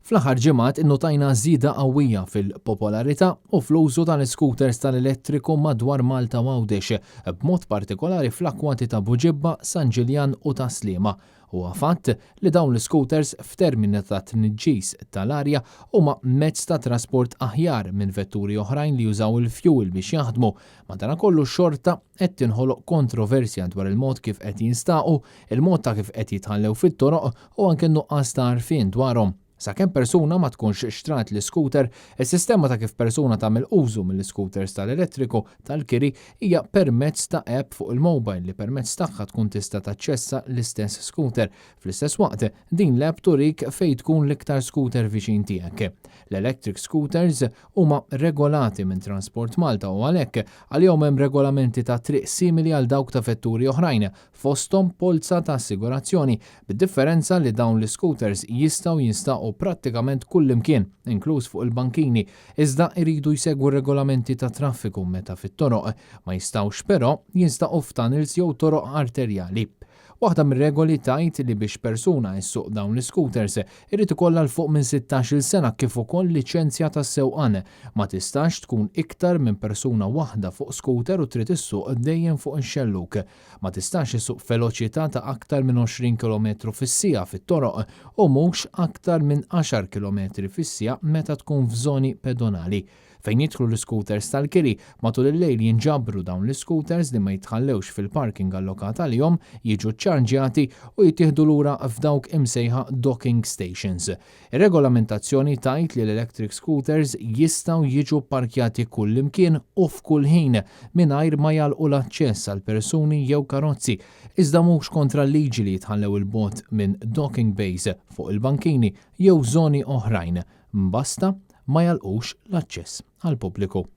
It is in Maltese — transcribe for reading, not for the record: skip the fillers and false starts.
Fl-aħħar ġimgħat innotajna żieda qawwija fil-popolarità u fl-użu tal-iskuters tal-elettriku madwar Malta u Għawdex, b'mod partikolari fl-akkwati ta' Buġibba, San Ġiljan u ta' Sliema. Huwa fatt li dawn l-iskuters f'termini ta' tniġġis tal-arja huma mezz ta' trasport aħjar minn vetturi oħrajn li jużaw il-fuel biex jaħdmu. Madankollu xorta qed tinħoloq kontroversja dwar il-mod kif qed jinstaqu, il-mod ta' kif qed jitħallew fit-toroq u anke nuqqas ta' għarfien dwarhom. Sakemm persuna ma tkunx xtrat l-iskuter, is-sistema ta' kif persuna tagħmel użu mill-iskuters tal-elettriku tal-kiri hija permezz ta' app fuq il-mobile li permezz tagħha tkun tista' taċċessa l-istess scooter. Fl-istess waqt din l-app turik fejn tkun l-iktar scooter viċin tiegħek. L-electric scooters huma regolati minn Transport Malta u għalhekk għalihom hemm regolamenti ta' triq simili għal dawk ta' vetturi oħrajn, fosthom polza ta' assigurazzjoni, bid-differenza li dawn l-scooters jistgħu jinstaqgħu prattikament kullimkien, inkluż fuq il-bankini, iżda jridu jsegwu regolamenti ta' traffiku meta fit-toroq, ma jistgħux però jinstaqgħu f'tunnels jew toroq arterjali. Waħda mir-regoli tgħid li biex persuna jsuq dawn l-scooters irid ikollha l fuq minn 16-il sena kif ukoll liċenzja tas-sewqan. Ma tistax tkun iktar minn persuna waħda fuq scooter u trid issuq dejjem fuq ix-xelluk. Ma tistax isuq veloċità ta' aktar minn 20 km fis-siegħa fit-toroq u mhux aktar minn 10 km fis-siegħa meta tkun f'żoni pedonali. Fejn jidħlu l-scooters tal-kiri matul il-lejl jinġabru dawn l-scooters li ma jitħallewx fil-parking allokat għalihom jiġu ċċarġjati u jittieħdu lura f'dawk imsejħa docking stations. Ir-regolamentazzjoni tgħid li l-electric scooters jistgħu jiġu parkjati kullimkien u f'kull ħin mingħajr ma jagħlqu l-aċċess għal persuni jew karozzi, iżda mhux kontra l-liġi li jitħallew il-bogħod minn docking bays fuq il-bankini jew żoni oħrajn. Basta ma jalqux l-aċċess għall-pubbliku.